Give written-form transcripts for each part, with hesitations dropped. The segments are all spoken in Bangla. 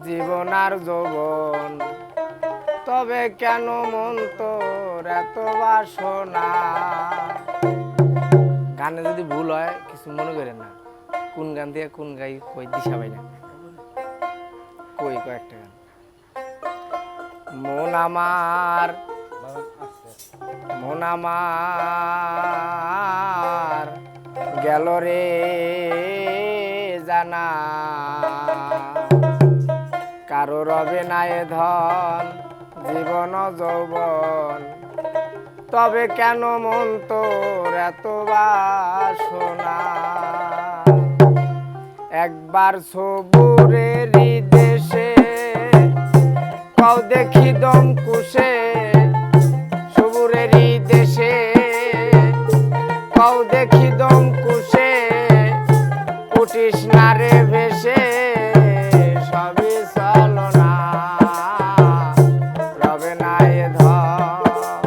জীবন আর যৌবন, তবে কেন মন তোর এত বাসনা। গানে যদি ভুল হয় কিছু মনে করেন না, কোন গান দিয়ে কোন গাই কই দিশা পাই না, কই কয়েকটা গান। মন আমার, মন আমার গেল রে জানা, কারো রবে না এ ধন জীবন যৌবন, তবে কেন মন তোর এত বাসনা। একবার সবুরের দেশে কও দেখি দম কুশে, সবুরের দেশে কও দেখি দম কুশে, উঠিস না রে ভেসে সবই চলনা, রবে না এ ধন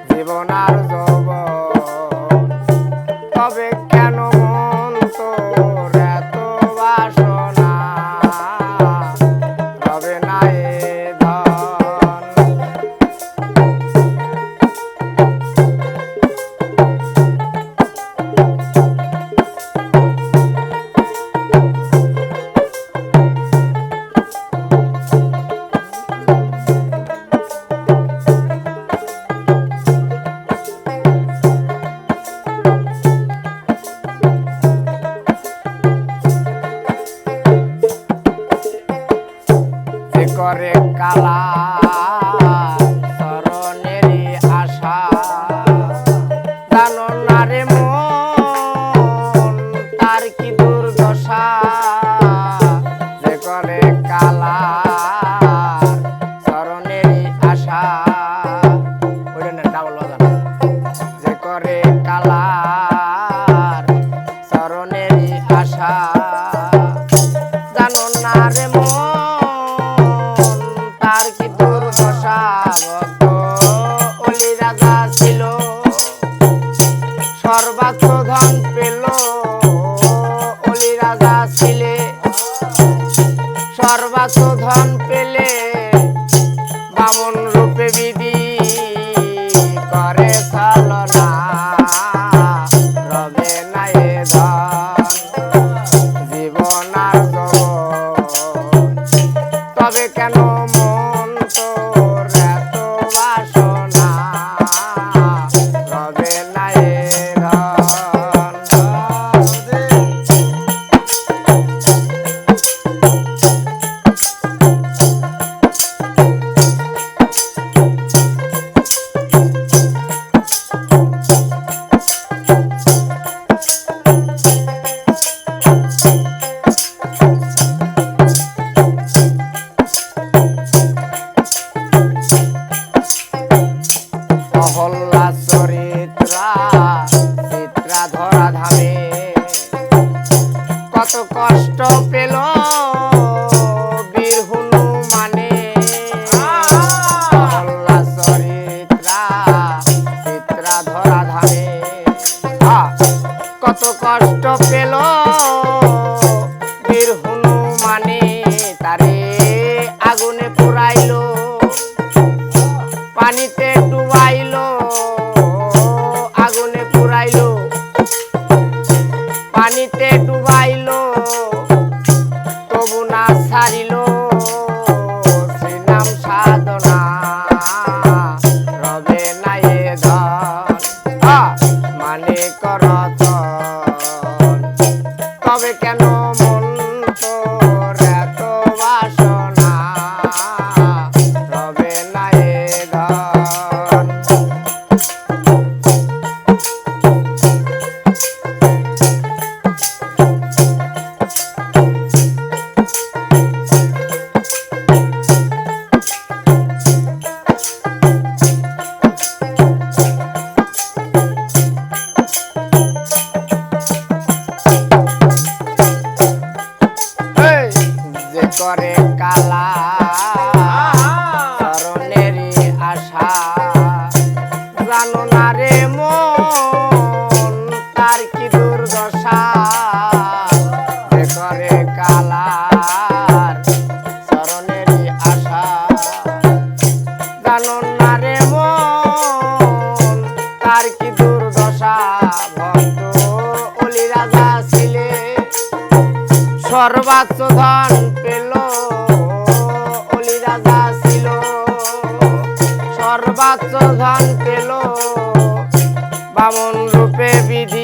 জীবন আর যৌবন, তবে কেন মন তোর এত বাসনা, রবে না এ ধন। করে কালা চরণেরই আশা, জানো না রে মন তার কি দুর্দশা। যে করে কালা চরণেরই আশা, ওইটা না ডাবল বাজানো। যে করে কালা চরণেরই আশা, জানো না রে মন তার কি দুর্দশা। ভক্ত অলি রাজা ছিল, সর্বাত্ম ধন পেল। অলি রাজা ছিলে, সর্বাত্ম ধন পেলে, বামন রূপে বিধি করে ছলনা, রবে না এ ধন জীবন আর যৌবন, তবে কেন মন তোর এত বাসনা, রবে না এ ধন। অহল্লা চরিত্রা চিত্রা ধরা ধামে, কত কষ্ট পেল বীর হনুমানে। অহল্লা চরিত্রা চিত্রা ধরা ধামে, কত কষ্ট পেল বীর হনুমানে। তারে আগুনে পুরাইলো, পানিতে ডুবাইলো, আগুনে পুরাইলো, পানিতে ডুবাইলো, তবু না ছাড়িল শ্রীনাম সাধনা, রবে না এ ধন মানে করতন, তবে কেন মন তোর এত বাসনা, রবে না এ ধন। রাজা ছিলে সর্বোচ্চ ধন পেল অলি রাজা ছিল সর্বোচ্চ ধন পেল বামন রূপে বিধি